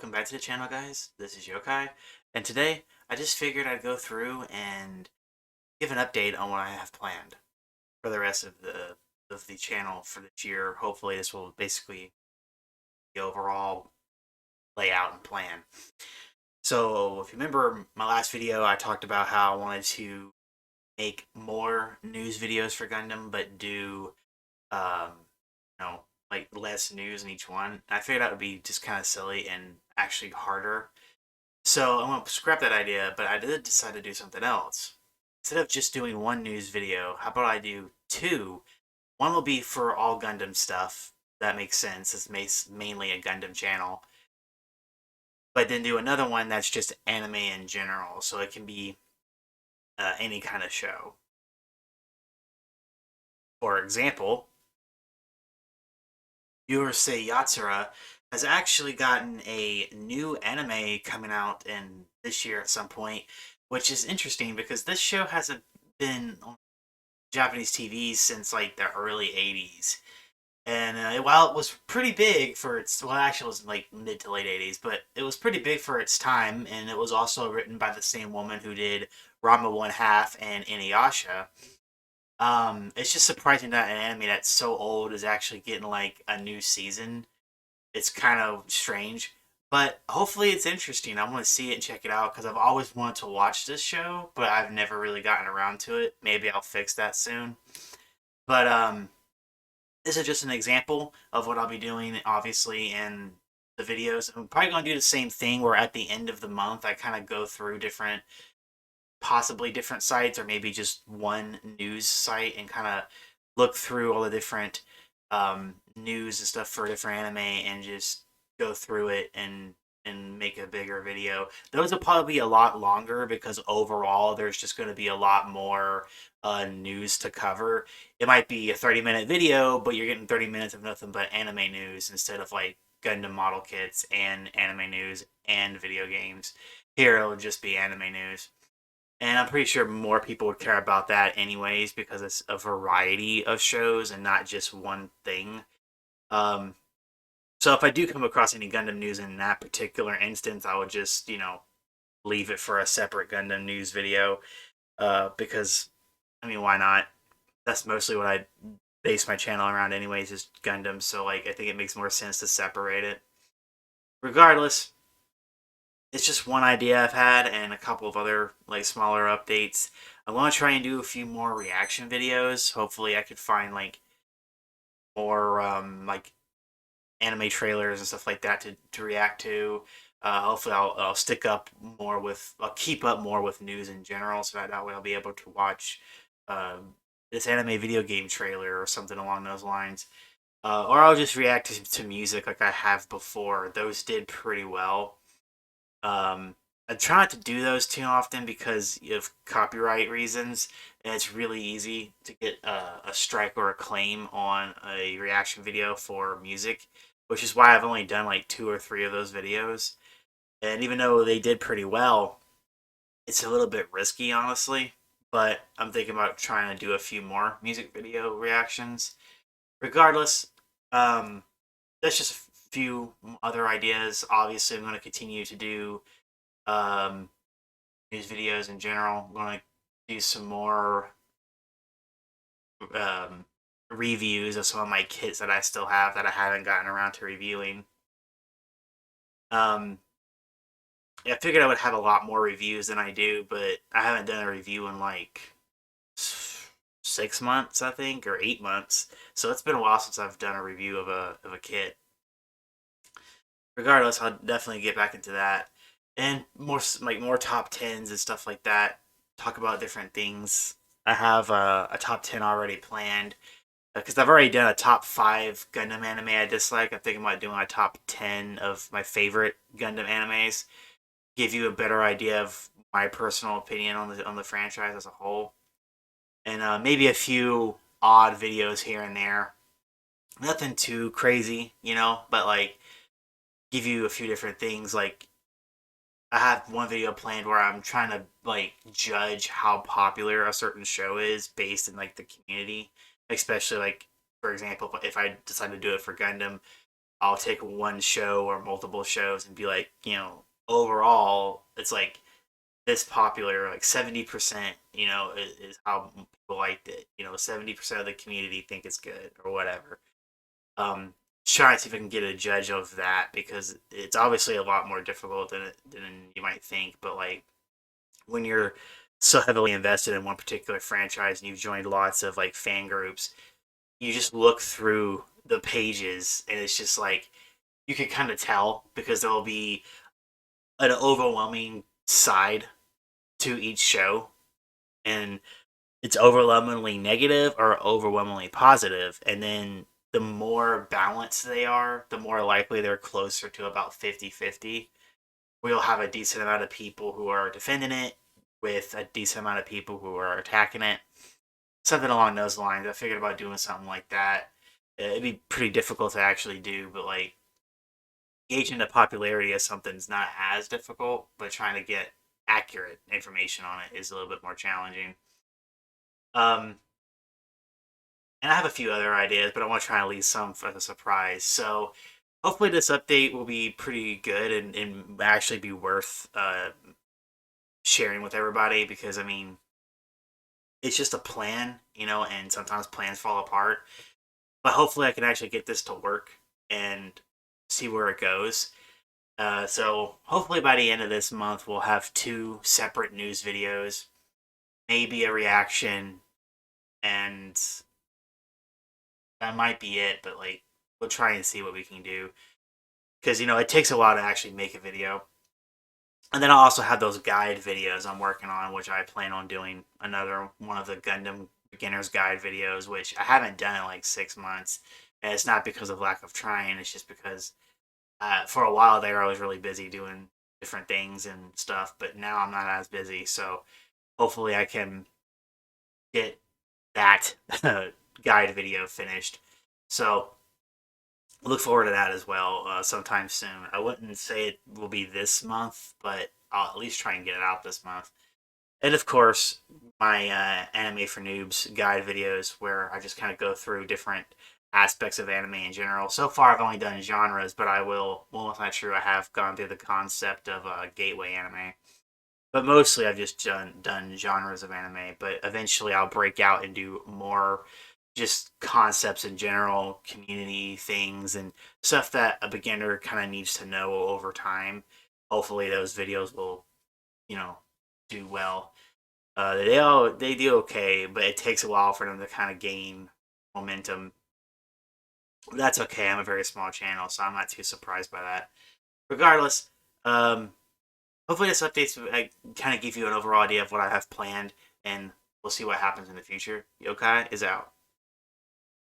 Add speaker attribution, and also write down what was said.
Speaker 1: welcome back to the channel, guys. This is Yokai, and today I just figured I'd go through and give an update on what I have planned for the rest of the channel for this year. Hopefully, this will basically the overall layout and plan. So, if you remember my last video, I talked about how I wanted to make more news videos for Gundam, but do um, like less news in each one. I figured that would be just kind of silly and actually harder. So I'm gonna scrap that idea, but I did decide to do something else. Instead of just doing one news video, how about I do two? One will be for all Gundam stuff. That makes sense. It's mainly a Gundam channel. But then do another one that's just anime in general, so it can be any kind of show. For example, Urusei Yatsura has actually gotten a new anime coming out in this year at some point, which is interesting because this show hasn't been on Japanese TV since like the early 80s. And while it was pretty big for its, well, actually, it was like mid to late 80s, but it was pretty big for its time. And it was also written by the same woman who did Rama One Half and Inuyasha. It's just surprising that an anime that's so old is actually getting like a new season. It's kind of strange, but hopefully it's interesting. I want to see it and check it out because I've always wanted to watch this show, but I've never really gotten around to it. Maybe I'll fix that soon. But this is just an example of what I'll be doing, obviously, in the videos. I'm probably going to do the same thing where at the end of the month, I kind of go through different, possibly different sites, or maybe just one news site and kind of look through all the different news and stuff for different anime and just go through it and make a bigger video. Those will probably be a lot longer because overall there's just going to be a lot more news to cover. It might be a 30-minute video, but you're getting 30 minutes of nothing but anime news instead of like Gundam model kits and anime news and video games. Here it'll just be anime news. And I'm pretty sure more people would care about that anyways because it's a variety of shows and not just one thing. Um, so if I do come across any Gundam news in that particular instance, I would just, leave it for a separate Gundam news video. Because, I mean, why not? That's mostly what I base my channel around anyways, is Gundam. So, like, I think it makes more sense to separate it. Regardless, it's just one idea I've had and a couple of other like smaller updates. I want to try and do a few more reaction videos. Hopefully, I could find like more like anime trailers and stuff like that to react to. Hopefully, I'll stick up more with, I'll keep up more with news in general, so that way I'll be able to watch this anime video game trailer or something along those lines. Or I'll just react to music like I have before. Those did pretty well. I try not to do those too often because of copyright reasons, and it's really easy to get a strike or a claim on a reaction video for music, which is why I've only done like two or three of those videos. And even though they did pretty well, it's a little bit risky, honestly. But I'm thinking about trying to do a few more music video reactions. Regardless, that's just a few other ideas. Obviously, I'm going to continue to do um, news videos in general. I'm going to do some more um, reviews of some of my kits that I still have that I haven't gotten around to reviewing. Um, yeah, I figured I would have a lot more reviews than I do, but I haven't done a review in like 6 months, I think, or 8 months. So it's been a while since I've done a review of a kit. Regardless, I'll definitely get back into that and more top tens and stuff like that. Talk about different things. I have a top 10 already planned because I've already done a top five Gundam anime I dislike. I'm thinking about doing a top 10 of my favorite Gundam animes. Give you a better idea of my personal opinion on the franchise as a whole, and maybe a few odd videos here and there. Nothing too crazy, but like give you a few different things. Like I have one video planned where I'm trying to like judge how popular a certain show is based in like the community, especially like for example, if I decide to do it for Gundam, I'll take one show or multiple shows and be like, overall, it's like this popular, like 70%, is how people liked it. 70% of the community think it's good or whatever. Um, Trying to see if I can get a judge of that because it's obviously a lot more difficult than you might think. But like when you're so heavily invested in one particular franchise and you've joined lots of like fan groups, you just look through the pages and it's just like you can kind of tell because there will be an overwhelming side to each show, and it's overwhelmingly negative or overwhelmingly positive, and then the more balanced they are, the more likely they're closer to about 50-50. We'll have a decent amount of people who are defending it with a decent amount of people who are attacking it. Something along those lines. I figured about doing something like that. It'd be pretty difficult to actually do, but like gauging the popularity of something's not as difficult, but trying to get accurate information on it is a little bit more challenging. Um, and I have a few other ideas, but I want to try and leave some for the surprise. So hopefully this update will be pretty good and actually be worth sharing with everybody because I mean it's just a plan, and sometimes plans fall apart. But hopefully I can actually get this to work and see where it goes. So hopefully by the end of this month we'll have two separate news videos, maybe a reaction, and that might be it. But like we'll try and see what we can do because it takes a while to actually make a video. And then I'll also have those guide videos I'm working on, which I plan on doing another one of the Gundam beginner's guide videos, which I haven't done in like 6 months. And it's not because of lack of trying; it's just because for a while there I was really busy doing different things and stuff, but now I'm not as busy. So hopefully I can get that guide video finished. So look forward to that as well sometime soon. I wouldn't say it will be this month, but I'll at least try and get it out this month. And of course, my Anime for Noobs guide videos where I just kind of go through different aspects of anime in general. So far, I've only done genres, but I will, well, it's not true, I have gone through the concept of gateway anime. But mostly I've just done genres of anime, but eventually I'll break out and do more just concepts in general, community things, and stuff that a beginner kind of needs to know over time. Hopefully, those videos will, you know, do well. They do okay, but it takes a while for them to kind of gain momentum. That's okay. I'm a very small channel, so I'm not too surprised by that. Regardless, um, hopefully this updates kind of give you an overall idea of what I have planned, and we'll see what happens in the future. Yokai is out.